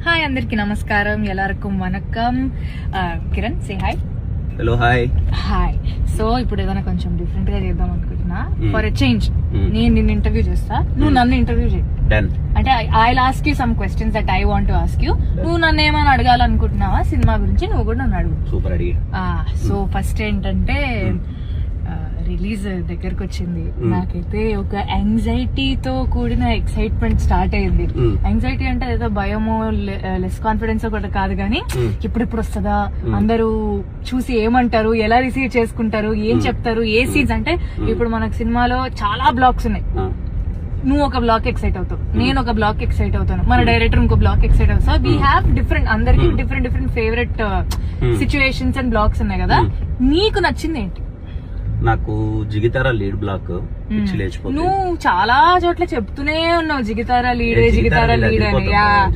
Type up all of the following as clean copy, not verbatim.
Hi అందరికి నమస్కారం, ఎల్లరికం వనక్కం. Kiran say hi. Hello hi. Hi. So ఇప్పుడు ఏదైనా కొంచెం డిఫరెంట్ గా చేద్దాం అనుకుంటున్నా. ఫర్ ఎ చేంజ్ నేను నిన్ను ఇంటర్వ్యూ చేస్తా, నువ్వు నన్ను ఇంటర్వ్యూ చేయి. అంటే I ask you some questions that I want to ask you. నువ్వు నన్ను ఏమైనా అడగాలనుకుంటున్నావా సినిమా గురించి, నువ్వు కూడా నన్ను అడుగు. సూపర్ అడిగా. సో ఫస్ట్ ఏంటంటే రిలీజ్ దగ్గరకు వచ్చింది. నాకైతే ఒక యాంగ్జైటీతో కూడిన ఎక్సైట్మెంట్ స్టార్ట్ అయింది. యాంగ్జైటీ అంటే ఏదో భయమో లెస్ కాన్ఫిడెన్స్ ఒకటి కాదు, కానీ ఇప్పుడు వస్తుందా, అందరూ చూసి ఏమంటారు, ఎలా రిసీవ్ చేసుకుంటారు, ఏం చెప్తారు, ఏ సీన్స్. అంటే ఇప్పుడు మనకు సినిమాలో చాలా బ్లాక్స్ ఉన్నాయి. నువ్వు ఒక బ్లాక్ ఎక్సైట్ అవుతావు, నేను ఒక బ్లాక్ ఎక్సైట్ అవుతాను, మన డైరెక్టర్ ఇంకో బ్లాక్ ఎక్సైట్ అవుతావు. సో వీ హ్యావ్ డిఫరెంట్, అందరికి different favourite situations and blocks ఉన్నాయి కదా. నీకు నచ్చింది ఏంటి? నాకు జిగితారా లీడ్ బ్లాక్ పిచ్చి లేచిపోతుంది. నువ్వు చాలా చోట్ల చెప్తూనే ఉన్నావు జిగితారా లీడ్ అని.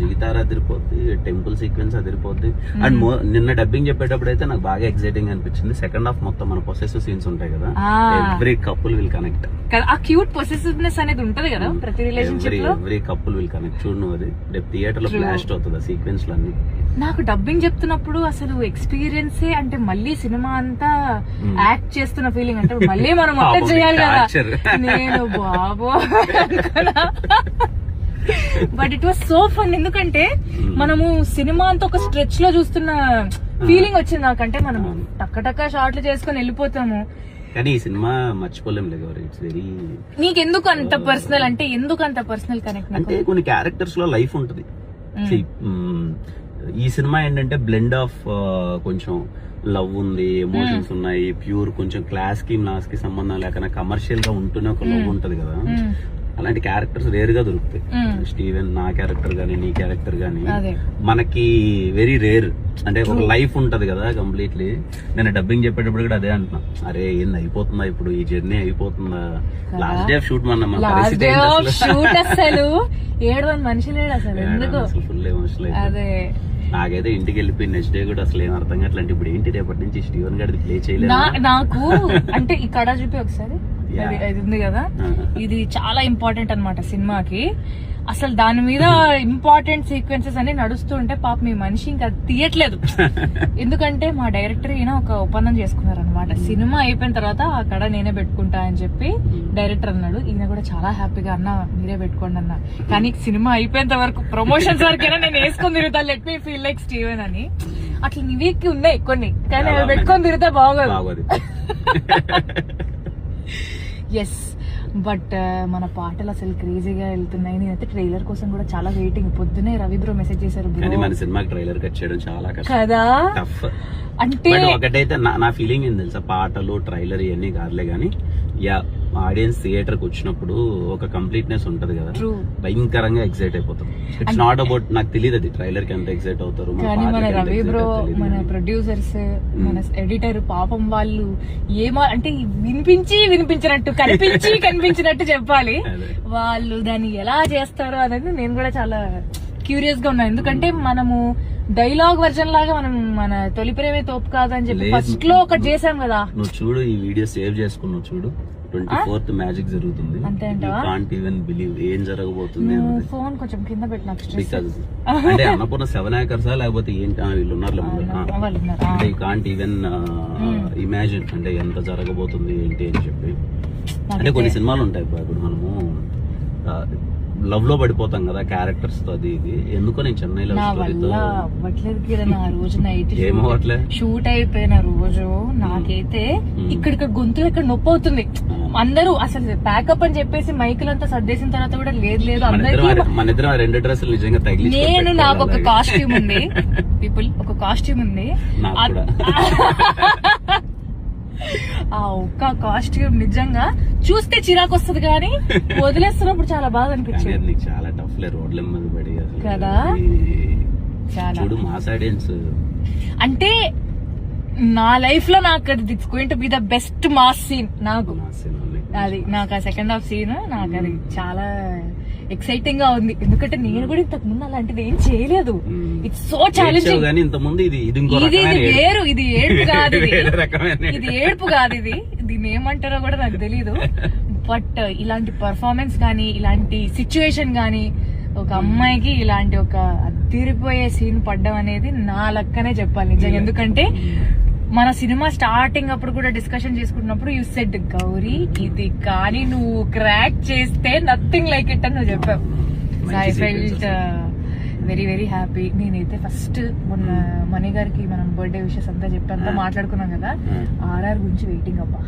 జిగితారా అదిరిపోద్ది, టెంపుల్ సీక్వెన్స్ అదిరిపోద్ది. అండ్ నిన్న డబ్బింగ్ చెప్పేటప్పుడు అయితే నాకు బాగా ఎక్సైటింగ్ అనిపించింది. సెకండ్ హాఫ్ మొత్తం మన పొసెసివ్ సీన్స్ ఉంటాయి కదా, ఎవ్రీ కపుల్ విల్ కనెక్ట్. ఆ క్యూట్ పొసెసివ్నెస్ అనేది ఉంటది కదా ప్రతి రిలేషన్షిప్ లో. Every couple will connect. చూడు నువ్వు, అది రేపు థియేటర్ లో బ్లాస్ట్ అవుతుంది ఆ సీక్వెన్స్ లో అన్ని. నాకు డబ్బింగ్ చెప్తున్నప్పుడు అసలు ఎక్స్పీరియన్సే, అంటే మళ్ళీ సినిమా అంతా యాక్ట్ చేస్తున్న ఫీలింగ్. అంటే మళ్ళీ మనం మొత్తం చేయాలి కదా. నేను బాబో, but it was so fun. ఎందుకంటే మనము సినిమా అంతా ఒక స్ట్రెచ్ లో చూస్తున్న ఫీలింగ్ వచ్చింది నాకంటే. మనం టక్క షార్ట్లు చేసుకుని వెళ్ళిపోతాము, కానీ ఈ సినిమా మర్చిపోలేం లేదు. It's very. నీకెందుకు అంత పర్సనల్, అంటే ఎందుకు అంత పర్సనల్ కనెక్ట్? అంటే కొన్ని క్యారెక్టర్స్ లో లైఫ్ ఉంటది. ఈ సినిమా ఏంటంటే బ్లెండ్ ఆఫ్ కొంచెం లవ్ ఉంది, ఎమోషన్స్ ఉన్నాయి, ప్యూర్ కొంచెం క్లాస్ కి నాస్ కి సంబంధం లేకుండా కమర్షియల్ గా ఉంటూనే ఒక లవ్ ఉంటది కదా. అలాంటి క్యారెక్టర్స్ రేర్ గా దొరుకుతాయి. స్టీవెన్, నా క్యారెక్టర్ గానీ, నీ క్యారెక్టర్ గానీ మనకి వెరీ రేర్. అంటే ఒక లైఫ్ ఉంటది కదా కంప్లీట్లీ. నేను డబ్బింగ్ చెప్పేటప్పుడు కూడా అదే అంటున్నా, అరే ఏంది అయిపోతుందా ఇప్పుడు, ఈ జర్నీ అయిపోతుందా, లాస్ట్ డే ఆఫ్ షూట్ అసలు ఏడవని మనిషి లేడు అసలు. ఎందుకు ఫుల్ ఎమోషనల్. అదే నాకైతే ఇంటికి వెళ్ళిపోయి నెక్స్ట్ డే కూడా అసలు ఏం అర్థం కావట్లేదు. ఇప్పుడు ఏంటి రేపటి నుంచి స్టీవెన్ గారిది ప్లే చేయలేదు నాకు. అంటే ఇక్కడ చూపి ఒకసారి, ఇది ఉంది కదా, ఇది చాలా ఇంపార్టెంట్ అన్నమాట సినిమాకి. అసలు దాని మీద ఇంపార్టెంట్ సీక్వెన్సెస్ అన్ని నడుస్తూ ఉంటే పాప మీ మనిషి ఇంకా తీయట్లేదు. ఎందుకంటే మా డైరెక్టర్ ఈయన ఒక ఒప్పందం చేసుకున్నారు అనమాట. సినిమా అయిపోయిన తర్వాత ఆ కడ నేనే పెట్టుకుంటా అని చెప్పి డైరెక్టర్ అన్నాడు. ఈయన కూడా చాలా హ్యాపీగా, అన్న మీరే పెట్టుకోండి అన్న, కానీ సినిమా అయిపోయేంత వరకు ప్రమోషన్స్ వరకైనా నేను వేసుకొని తిరుగుతా, let me feel like Steven అని. అట్లా నీవేకి ఉన్నాయి కొన్ని, కానీ అవి పెట్టుకొని తిరిగితే బాగోదు. ఎస్, బట్ మన పాటలు అసలు క్రేజీగా వెళ్తున్నాయి. నేనైతే ట్రైలర్ కోసం కూడా చాలా వెయిటింగ్. పొద్దునే రవి బ్రో మెసేజ్ చేశారు, మన సినిమాకి ట్రైలర్ కట్ చేయడం చాలా కష్టం కదా. అంటే ఒకటైతే నా ఫీలింగ్ ఏం తెలుసా, పాటలు ట్రైలర్ ఇవన్నీ కాదులే కానీ, యా ఆడియన్స్ థియేటర్ కి వచ్చినప్పుడు ఒక కంప్లీట్నెస్ ఉంటది కదా, భయంకరంగా ఎక్సైట్ అయిపోతాం. ఇట్స్ నాట్ అబౌట్, నాకు తెలియదు అది ట్రైలర్ కి ఎంత ఎక్సైట్ అవుతారు. కానీ మన రవి బ్రో, మన ప్రొడ్యూసర్స్, మన ఎడిటర్ పాపం వాళ్ళు అంటే వినిపించినట్టు కనిపించినట్టు చెప్పాలి. వాళ్ళు దాన్ని ఎలా చేస్తారో అనేది నేను కూడా చాలా క్యూరియస్ గా ఉన్నాను. ఎందుకంటే మనము డైలాగ్ వర్జన్ లాగా మనం మన తొలి ప్రేమే తోపు కాదు అని చెప్పి ఫస్ట్ లో ఒకటి చేసాం కదా. నువ్వు చూడు, ఈ వీడియో సేవ్ చేసుకున్నావు చూడు, 24th మ్యాజిక్ జరుగుతుంది. ఏం జరగబోతుంది. ఫోన్ కొంచెం కింద పెట్టిన అంటే అన్నపూర్ణ 7 acres లేకపోతే ఏంటి వీళ్ళు ఉన్నారు. అంటే యూ కాంట్ ఈవెన్ ఇమాజిన్ అంటే ఎంత జరగబోతుంది ఏంటి అని చెప్పి. అంటే కొన్ని సినిమాలు ఉంటాయి ఇప్పుడు మనము లవ్ లో పడిపోతాం కదా క్యారెక్టర్స్ తో, అది ఇది. ఎందుకో నేను చెన్నైలో షూట్ అయిపోయిన రోజు నాకైతే ఇక్కడ గొంతు ఇక్కడ నొప్పి అవుతుంది. అందరూ అసలు ప్యాకప్ అని చెప్పేసి మైకులంతా సర్దేసిన తర్వాత కూడా లేదు మన ఇద్దరు 2 డ్రెస్సులు నిజంగా తగిలి. నేను నాకు ఒక కాస్ట్యూమ్ ఉంది, పీపుల్ ఒక కాస్ట్యూమ్ ఉంది. ఆ ఒక్క కాస్ట్యూమ్ నిజంగా చూస్తే చిరాకు వస్తుంది, కానీ వదిలేస్తున్నప్పుడు చాలా బాగా అనిపించింది. చాలా టఫ్ లే రోడ్ల మీద పడి కదా. చూడు మాస్ ఆడియన్స్ అంటే నా లైఫ్ లో నాకు అది it's going to be the best mass scene. నాకు అది నాకు ఆ సెకండ్ హాఫ్ సీన్ నాకు అది చాలా ఎక్సైటింగ్ గా ఉంది. ఎందుకంటే నేను కూడా ఇంతకు ముందు అలాంటిది ఏం చేయలేదు. It's so challenging. ఇది వేరు, ఇది ఏడుపు కాదు, ఇది ఏడుపు కాదు, దీన్ని ఏమంటారో కూడా నాకు తెలీదు. బట్ ఇలాంటి పర్ఫార్మెన్స్ గానీ, ఇలాంటి సిచ్యువేషన్ గానీ ఒక అమ్మాయికి ఇలాంటి ఒక అదిరిపోయే సీన్ పడ్డం అనేది నా లక్కనే చెప్పాలి నిజంగా. ఎందుకంటే మన సినిమా స్టార్టింగ్ అప్పుడు కూడా డిస్కషన్ చేసుకున్నప్పుడు యూ సెడ్ గౌరీ ఇది కానీ నువ్వు క్రాక్ చేస్తే నథింగ్ లైక్ ఇట్ అని నువ్వు చెప్పావు. So I felt very very happy. నేనైతే ఫస్ట్ మొన్న మణి గారికి మనం బర్త్డే విషెస్ అంతా చెప్పంతా మాట్లాడుకున్నాం కదా, ఆర్ఆర్ గురించి వెయిటింగ్ అబ్బా.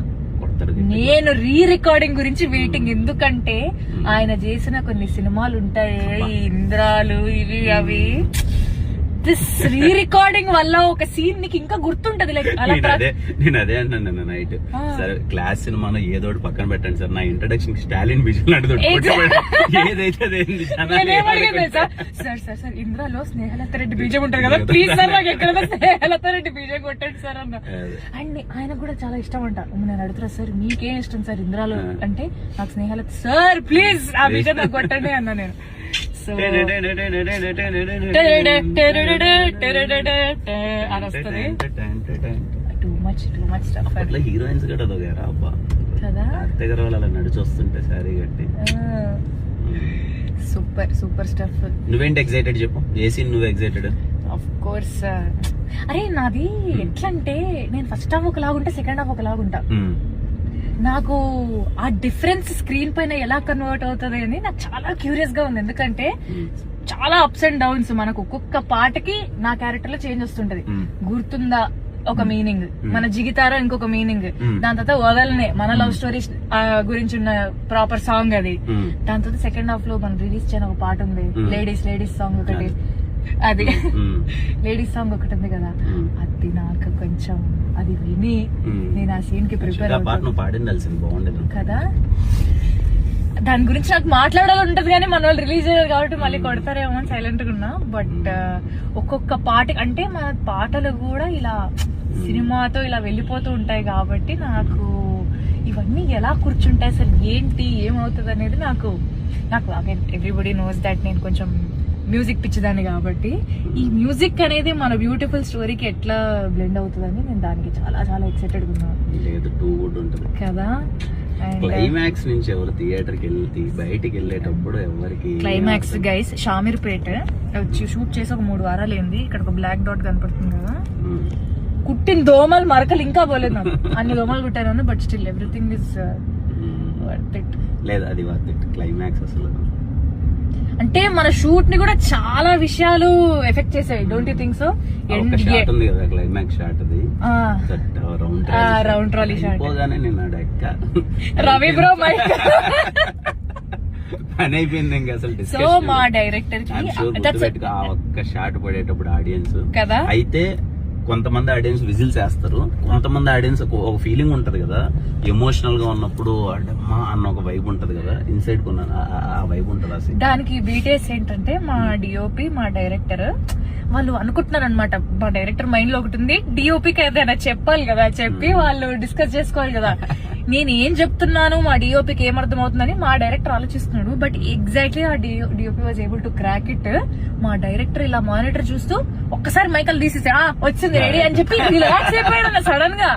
నేను రికార్డింగ్ గురించి వెయిటింగ్. ఎందుకంటే ఆయన చేసిన కొన్ని సినిమాలు ఉంటాయి, ఇంద్రాలు ఇవి అవి. దిస్ రికార్డింగ్ వల్ల ఒక సీన్ నీకు ఇంకా గుర్తుంటది. లైక్ నేను అదే అన్నాను నైట్, సరే క్లాస్ సినిమాలో ఏదో ఒకటి పక్కన పెట్టండి సార్, నా ఇంట్రడక్షన్ స్టాలిన్ బీజం సార్ సార్ సార్ ఇంద్రాలో స్నేహలత రెడ్డి బీజం ఉంటారు కదా, ప్లీజ్ సార్ నాకు ఎక్కడైనా స్నేహలత రెడ్డి బీజం కొట్టండి సార్ అన్న. అండ్ ఆయనకు కూడా చాలా ఇష్టం అంట. నేను అడుగుతున్నా సార్ మీకేం ఇష్టం సార్ ఇంద్రాలో అంటే, నాకు స్నేహలత సార్ ప్లీజ్ ఆ బీజం నాకు కొట్టండి అన్నా నేను. So too much stuff. అట్లా హీరోయిన్స్ కూడా అదొగారా అబ్బా కదా, కార్తీక్ గారు అలా నడిచి వస్తుంటే సారీ కట్టి సూపర్ స్టఫ్. నువ్వేంటి ఎక్సైటెడ్ చెప్పు, ఏ సీన్ నువ్వు ఎక్సైటెడ్? ఆఫ్ కోర్స్ అరే నాది ఎట్లంటే నేను ఫస్ట్ హాఫ్ ఒకలాగుంటా, సెకండ్ హాఫ్ ఒకలాగుంటా. నాకు ఆ డిఫరెన్స్ స్క్రీన్ పైన ఎలా కన్వర్ట్ అవుతుంది అని నాకు చాలా క్యూరియస్ గా ఉంది. ఎందుకంటే చాలా అప్స్ అండ్ డౌన్స్, మనకు ఒక్కొక్క పాటకి నా క్యారెక్టర్ లో చేంజ్ వస్తుంటది. గుర్తుందా ఒక మీనింగ్, మన జిగితారో ఇంకొక మీనింగ్, దాని తర్వాత వదలనే మన లవ్ స్టోరీ గురించి ఉన్న ప్రాపర్ సాంగ్ అది. దాని తర్వాత సెకండ్ హాఫ్ లో మనం రిలీజ్ చేయని ఒక పాట ఉంది, లేడీస్ సాంగ్ ఒకటి, అది లేడీస్ సాంగ్ ఒకటి ఉంది కదా, అది నాకు కొంచెం అది విని నేను ఆ సీన్ కి ప్రిపేర్ కదా. దాని గురించి నాకు మాట్లాడాలని ఉంటది కానీ మన వాళ్ళు రిలీజ్ అయ్యారు కాబట్టి మళ్ళీ కొడతారేమో అని సైలెంట్ గా ఉన్నా. బట్ ఒక్కొక్క పాట అంటే మన పాటలు కూడా ఇలా సినిమాతో ఇలా వెళ్ళిపోతూ ఉంటాయి కాబట్టి నాకు ఇవన్నీ ఎలా కూర్చుంటాయి, అసలు ఏంటి ఏమవుతుంది అనేది నాకు ఎవ్రీబడి నోస్ దట్ నేను కొంచెం మ్యూజిక్ పిచ్చిదాన్ని కాబట్టి ఈ మ్యూజిక్ అనేది మన బ్యూటిఫుల్ స్టోరీకి ఎట్లా బ్లెండ్ అవుతుందని నేను దానికి చాలా చాలా ఎక్సైటెడ్ ఉన్నాను కదా. క్లైమాక్స్ నుంచి ఎవరు థియేటర్ కి వెళ్ళి బయటికి వెళ్ళేటప్పుడు ఎవరికి క్లైమాక్స్ గైస్ షామీర్పేట వచ్చి షూట్ చేసి ఒక 3 వారాలు అయింది. ఇక్కడ ఒక బ్లాక్ డాట్ కనపడుతుంది కదా, కుట్టిన దోమలు మరకలు ఇంకా పోలేదు నాకు. అన్ని దోమలు కుట్టాను but still everything is worth it. లేదు అది వర్త్ ఇట్. క్లైమాక్స్ అసలు అంటే మన షూట్ ని కూడా చాలా విషయాలు ఎఫెక్ట్ చేసాయి. Don't you think so? Climax shot అది round trolley shot Ravi bro పని అయిపోయింది ఇంకా అసలు. సో మా డైరెక్టర్ కి ఆ ఒక్క షాట్ పడేటప్పుడు ఆడియన్స్ కదా, అయితే కొంతమంది ఆడియన్స్ విజిల్స్ వేస్తారు, కొంతమంది ఆడియన్స్ ఒక ఫీలింగ్ ఉంటది కదా, ఎమోషనల్ గా ఉన్నప్పుడు అమ్మా అన్న ఒక వైబ్ ఉంటది కదా, ఇన్సైడ్ కొన్నాను ఆ వైబ్ ఉంటది. అసలు దానికి డీటెయిల్స్ ఏంటంటే మా డిఓపి మా డైరెక్టర్ వాళ్ళు అనుకుంటున్నారు అనమాట. మా డైరెక్టర్ మైండ్ లో ఒకటి ఉంది, డిఓపికి ఏదైనా చెప్పాలి కదా, చెప్పి వాళ్ళు డిస్కస్ చేసుకోవాలి కదా. నేను ఏం చెప్తున్నాను మా డిఓపికి ఏమర్థం అవుతుందని మా డైరెక్టర్ ఆలోచిస్తున్నాడు. బట్ ఎగ్జాక్ట్లీ ఆ DOP was able to crack it. మా డైరెక్టర్ ఇలా మానిటర్ చూస్తూ ఒక్కసారి మైకల్ తీసేసి వచ్చింది రెడీ అని చెప్పి రిలాక్స్ అయిపోయాడు సడన్ గా.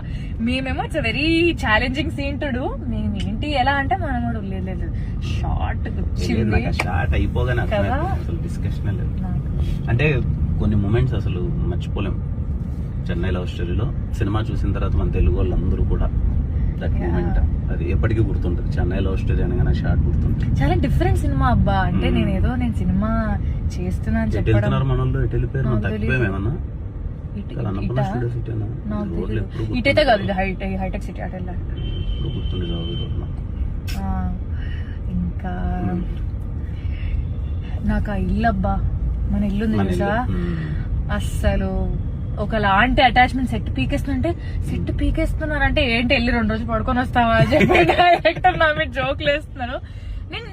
మేమేమో it's very challenging scene to do. మేము ఏంటి ఎలా అంటే మనం కూడా లేదు షార్ట్ షార్ట్ అయిపోగానే అసలు డిస్కషన్ లేదు. అంటే కొన్ని మూమెంట్స్ అసలు మర్చిపోలేం. చెన్నై లవ్ స్టోరీలో సినిమా చూసిన తర్వాత మన తెలుగు వాళ్ళందరూ కూడా దట్ మూమెంట్ అది ఎప్పటికీ గుర్తుంటది. చెన్నై లవ్ స్టోరీ అనగానే షార్ట్ గుర్తుంటది. చాలా డిఫరెంట్ సినిమా అబ్బా. అంటే నేను సినిమా చేస్తున్నాను చెప్పడం మనలో ఎటు వెళ్ళిపోయారు తప్పిపోయామేమన్నా ఇటైతే కాదు, హైటెక్ సిటీ అటు వెళ్ళాలి. ఇంకా నాకు ఆ ఇల్లు అబ్బా, మన ఇల్లు ఉంది తెలుసా, అస్సలు ఒకలాంటి అటాచ్మెంట్. సెట్ పీకేస్తున్నారంటే ఏంటి వెళ్ళి 2 రోజులు పడుకొని వస్తావా అని చెప్పి డైరెక్టర్ నా మీద జోకులు వేస్తున్నారు.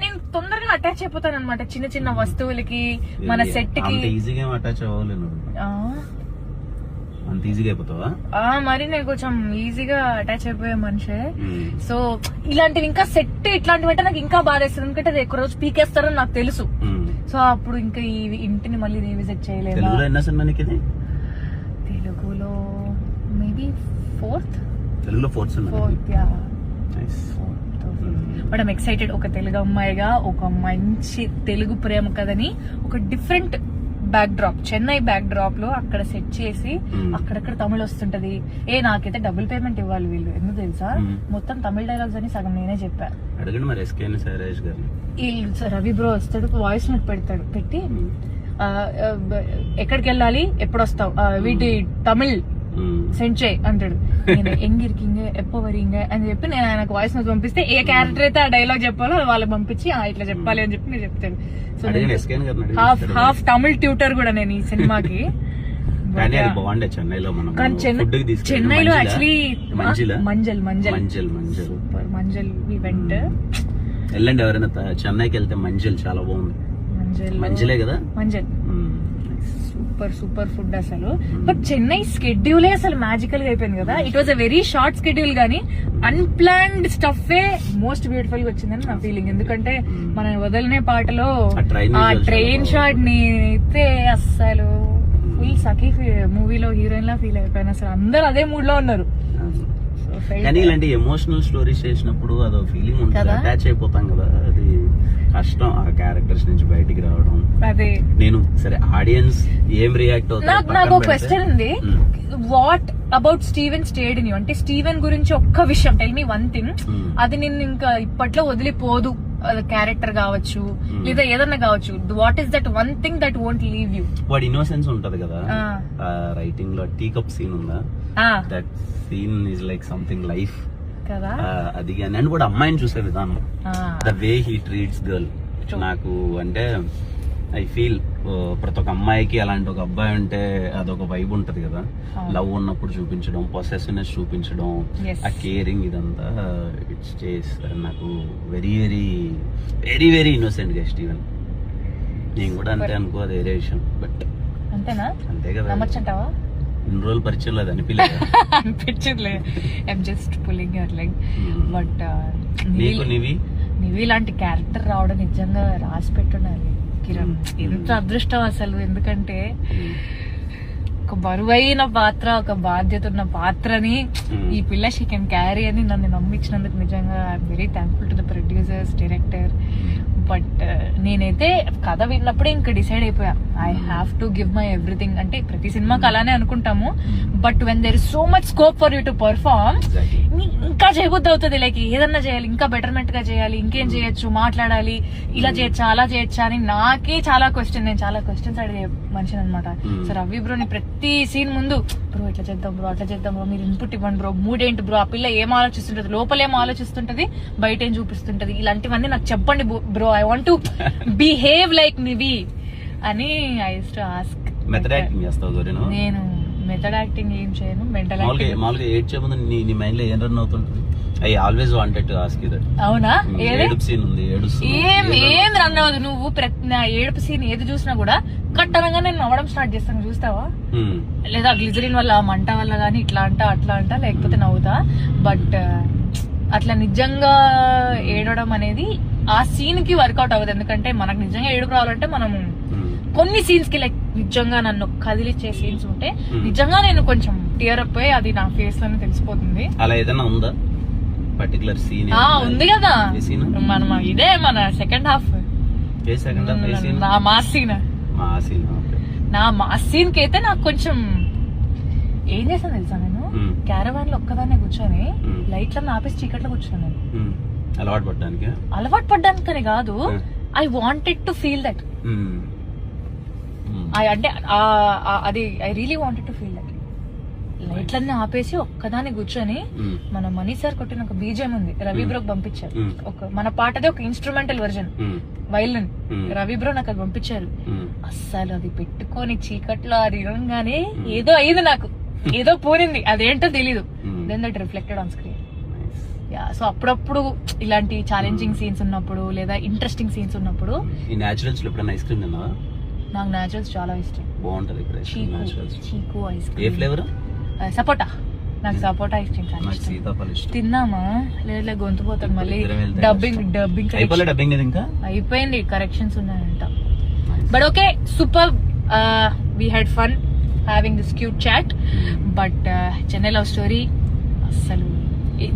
నేను తొందరగా అటాచ్ అయిపోతాను అనమాట చిన్న చిన్న వస్తువులకి, మన సెట్ కి. మరి నేను కొంచెం ఈజీగా అటాచ్ అయిపోయే మనిషే. సో ఇలాంటివి ఇంకా సెట్ ఇట్లాంటివి అంటే నాకు ఇంకా బాధ వేస్తుంది, ఎందుకంటే అది ఎక్కువ రోజు పీకేస్తారని నాకు తెలుసు. సో అప్పుడు ఇంకా ఈ ఇంటిని మళ్ళీ రీవిజిట్ చేయలేదు. తెలుగులో maybe fourth. But I'm excited. ఒక తెలుగు అమ్మాయిగా ఒక మంచి తెలుగు ప్రేమ కథని ఒక different back drop, Chennai back drop లో అక్కడ సెట్ చేసి అక్కడక్కడ తమిళ్ వస్తుంటది. నాకైతే డబుల్ పేమెంట్ ఇవ్వాలి వీళ్ళు, ఎందుకు తెలుసా? మొత్తం తమిళ డైలాగ్స్ అని సగం నేనే చెప్పా. అడగండి మరి ఎస్కేఎన్ శైలేష్ గారు. రవి బ్రో వస్తాడు, వాయిస్ నోట్ పెడతాడు, పెట్టి ఎక్కడికి వెళ్ళాలి, ఎప్పుడు వస్తావు, వీటి తమిళ్ సెండ్ చేయి అంటాడు. నేను ఎంగిరికింగ ఎప్పో వరింగ అని చెప్పి నేను ఆయనకు వాయిస్ నోట్ పంపిస్తే ఏ క్యారెక్టర్ అయితే ఆ డైలాగ్ చెప్పాలో వాళ్ళకి పంపించి ఇట్లా చెప్పాలి అని చెప్పి నేను చెప్తాడు. సో హాఫ్ తమిళ్ ట్యూటర్ కూడా నేను ఈ సినిమాకి. చెన్నైలో యాక్చువల్లీ మంజల్ సూపర్ మంజల్ ఈవెంట్. వెళ్ళండి ఎవరైనా చెన్నైకి వెళ్తే మంజల్ చాలా బాగుంది. మంజలే కదా, మంజల్ సూపర్ ఫుడ్ అసలు. బట్ చెన్నై స్కెడ్యూలే అసలు మ్యాజికల్ గా అయిపోయింది కదా. It was a very short schedule గానీ అన్ప్లాన్డ్ స్టఫ్ మోస్ట్ బ్యూటిఫుల్ గా వచ్చిందని నా ఫీలింగ్. ఎందుకంటే మన వదలనే పాటలో ఆ ట్రైన్ షాట్ ని అయితే అస్సలు ఫుల్ సఖీ మూవీలో హీరోయిన్ లా ఫీల్ అయిపోయాను. అసలు అందరు అదే మూడ్ లో ఉన్నారు. కానీ ఇలాంటి ఎమోషనల్ స్టోరీస్ చేసినప్పుడు అదో ఫీలింగ్ ఉంటుంది, అటాచ్ అయిపోతాం కదా. అది కష్టం ఆ క్యారెక్టర్స్ నుంచి బయటికి రావడం. అదే నేను సరే ఆడియన్స్ ఏం రియాక్ట్ అవుతారు. నాకు క్వశ్చన్ ఉంది, what about Steven stayed in you? అంటే స్టీవెన్ గురించి ఒక్క విషయం, టెల్ మీ వన్ థింగ్, అది నిన్ను ఇంకా ఇప్పట్లో వదిలిపోదు, క్యారెక్టర్ కావచ్చు లేదా ఏదన్నా కావచ్చు. What is that one thing that won't leave you? వాడి ఇన్నోసెన్స్ ఉంటది కదా, రైటింగ్ లో టీ కప్ సీన్ ఉందా, that scene is like something life కదా. అది నేను కూడా అమ్మాయిని చూసే విధానం, the way he treats girl, నాకు అంటే ఐ ఫీల్ ప్రతి ఒక్క అమ్మాయికి అలాంటి ఒక అబ్బాయి ఉంటే అదొక వైబ్ ఉంటది కదా. లవ్ ఉన్నప్పుడు చూపించడం, పొసెసివ్నెస్ చూపించడం, ఆ కేరింగ్, ఇదంతా ఇట్స్ చేస్ నాకు very very very very innocent గా స్టీవెన్. నేను కూడా అంతే అనుకో, అది వేరే విషయం. బట్ అంతేనా? అంతే కదా. నమ్మచ్చంటావా? ఇన్ని రోజులు పరిచయం లేదు అనిపించలేదు. అనిపించట్లే, I'm just pulling your leg. But Nivi లాంటి క్యారెక్టర్ రావడం నిజంగా రాసి పెట్టున్నారు కిరణ్. ఎంత అదృష్టం అసలు. ఎందుకంటే ఒక బరువైన పాత్ర, ఒక బాధ్యత ఉన్న పాత్రని ఈ పిల్ల షీ కెన్ క్యారీ అని నన్ను నమ్మించినందుకు నిజంగా I'm very thankful to the producers, director. But నేనైతే కథ విన్నప్పుడే ఇంకా డిసైడ్ అయిపోయా, I have to give my everything. అంటే ప్రతి సినిమాకి అలానే అనుకుంటాము, but when there is so much scope for you to perform, ఇంకా చేయబుద్ధి అవుతుంది. లైక్ ఏదన్నా చేయాలి, ఇంకా బెటర్మెంట్ గా చేయాలి, ఇంకేం చేయొచ్చు, మాట్లాడాలి, ఇలా చేయొచ్చా, అలా చేయొచ్చా అని నాకే చాలా నేను చాలా క్వశ్చన్స్ అడిగే మనిషిని అనమాట. సో రవి బ్రోని ప్రతి సీన్ ముందు, బ్రో ఇట్లా చేద్దాం బ్రో, అట్లా చేద్దాం బ్రో, మీరు ఇన్పుట్ ఇవ్వండి బ్రో, మూడ్ ఏంటి బ్రో, ఆ పిల్ల ఏం ఆలోచిస్తుంటది, లోపల ఏం ఆలోచిస్తుంటది, బయట ఏం చూపిస్తుంటది, ఇలాంటివన్నీ నాకు చెప్పండి bro, I want to behave like Nivi అని I used to ask. Method acting చేస్తావు? నేను మెథడ్ యాక్టింగ్ ఏం చేయను. మెంటల్ యాక్టింగ్ మామూలుగా ఏడ్చే ముందు నీ మైండ్ లో ఏం రన్ అవుతుంటుంది? I always wanted to ask you that. అవునా? ఏడుపు సీన్ ఉంది, ఏం రన్ అవ్వదు. నువ్వు ప్రతి ఏడుపు సీన్ ఏది చూసినా కూడా కట్టనంగా నేను నవ్వడం స్టార్ట్ చేస్తాను, చూస్తావా? లేదా గ్లిజరిన్ వల్ల, మంట వల్ల గానీ ఇట్లా అట్లా అంట, లేకపోతే నవ్వుతా. బట్ అట్లా నిజంగా ఏడవడం అనేది ఆ సీన్ కి వర్కౌట్ అవ్వదు. ఎందుకంటే మనకు నిజంగా ఏడుపు రావాలంటే మనం కొన్ని సీన్స్ కి, లైక్ నిజంగా నన్ను కదిలిచ్చే సీన్స్ ఉంటే నిజంగా నేను కొంచెం టియర్ అప్ అయ్యి అది నా ఫేస్ లోనే తెలిసిపోతుంది. అలా ఏదైనా ఉందా పర్టికులర్ సీన్? ఉంది కదా, మనం ఇదే మన సెకండ్ హాఫ్ నా మాస్ సీన్ కి అయితే నాకు కొంచెం ఏం చేస్తాను తెలుసా, నేను క్యారవాన్ లో ఒక్కదాన్నే కూర్చొని లైట్లను ఆపేసి చీకట్లో కూర్చున్నాను. అలవాటు పడ్డానికనే కాదు, I wanted to feel that. అంటే అది I really wanted to feel that. లైట్లన్నీ ఆపేసి ఒక్కదాన్ని కూర్చొని, మన మనీ సార్ కొట్టిన ఒక బీజం ఉంది, రవి బ్రోకి పంపించారు. మన పాటదే ఒక instrumental version, violin, Ravi bro నాకు అది పంపించారు. అస్సలు అది పెట్టుకొని చీకట్లో అది వినగానే ఏదో అయింది, నాకు ఏదో పోనింది, అదేంటో తెలీదు. Then that reflected on screen. So అప్పుడప్పుడు ఇలాంటి ఛాలెంజింగ్ సీన్స్ ఉన్నప్పుడు లేదా ఇంట్రెస్టింగ్ సీన్స్ ఉన్నప్పుడు నాకు న్యాచురల్స్ చాలా ఇష్టం. చీకు ఐస్ క్రీమ్, సపోటా, నాకు సపోటా ఐస్ క్రీమ్ తిన్నామా లేదా గొంతు పోతాడు మళ్ళీ. డబ్బింగ్ అయిపోయింది, కరెక్షన్స్ ఉన్నాయంట. But okay, super, we had fun having this cute chat. But Chennai love story అస్సలు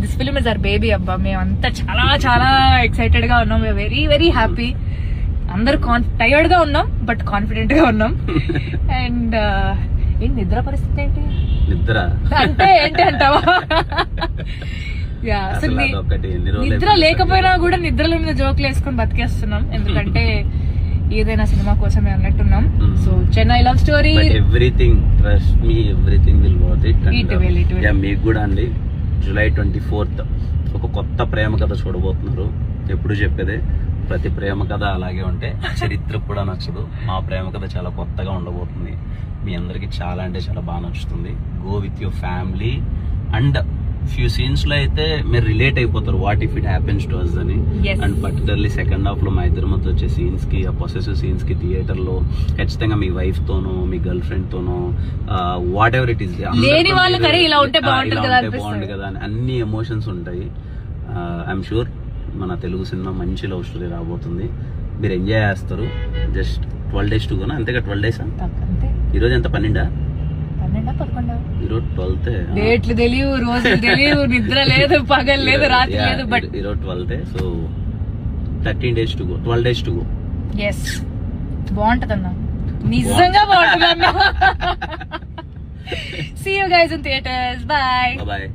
this film is our baby అబ్బా. మేమంతా చాలా చాలా ఎక్సైటెడ్ గా ఉన్నాం. Very very happy. అందరూ టైర్డ్ గా ఉన్నాం బట్ కాన్ఫిడెంట్ గా ఉన్నాం. అండ్ ఏంటి నిద్ర పరిస్థితి ఏంటి? నిద్ర అంటే ఏంటి అంటావా? అసలు నిద్ర లేకపోయినా కూడా నిద్రల మీద జోకులు వేసుకొని బతికేస్తున్నాం. ఎందుకంటే ఏదైనా సినిమా కోసమే అన్నట్టున్నాం. So Chennai love story, everything trust me, everything will worth it. మీకు కూడా అండి జూలై 24th ఒక కొత్త ప్రేమ కథ చూడబోతున్నారు. ఎప్పుడు చెప్పేదే, ప్రతి ప్రేమ కథ అలాగే ఉంటే చరిత్ర కూడా నచ్చదు. మా ప్రేమ కథ చాలా కొత్తగా ఉండబోతుంది. మీ అందరికి చాలా అంటే చాలా బాగా నచ్చుతుంది. Go with your family. And few scenes లో అయితే మీరు రిలేట్ అయిపోతారు, what if it happens to us అని. అండ్ పర్టికులర్లీ సెకండ్ హాఫ్ లో మా ఇద్దరి మధ్య వచ్చే సీన్స్ కి, ఆ పొసెసివ్ సీన్స్ కి థియేటర్ లో ఖచ్చితంగా మీ వైఫ్ తోనో మీ గర్ల్ ఫ్రెండ్ తోనో వాట్ ఎవర్ ఇట్ ఈస్ ఇలా ఉంటే బాగుంటుంది కదా అని అన్ని ఎమోషన్స్ ఉంటాయి. ఐఎమ్ షూర్ మన తెలుగు సినిమా మంచి లవ్ స్టోరీ రాబోతుంది. మీరు ఎంజాయ్ చేస్తారు. జస్ట్ 12 days టు గోనా, అంతేగా 12 days. ఈరోజు ఎంత 12? ఈరోజు 12th. డేట్లు తెలియవు, రోజులు తెలియవు, నిద్ర లేదు, పగలు లేదు, రాత్రి లేదు. బట్ ఈరోజు 12th. So 13 days to go, 12 days to go. Yes, బాగుంటదన్నా, నిజంగా బాగుంటదన్నా. See you guys in theaters. Bye. Bye.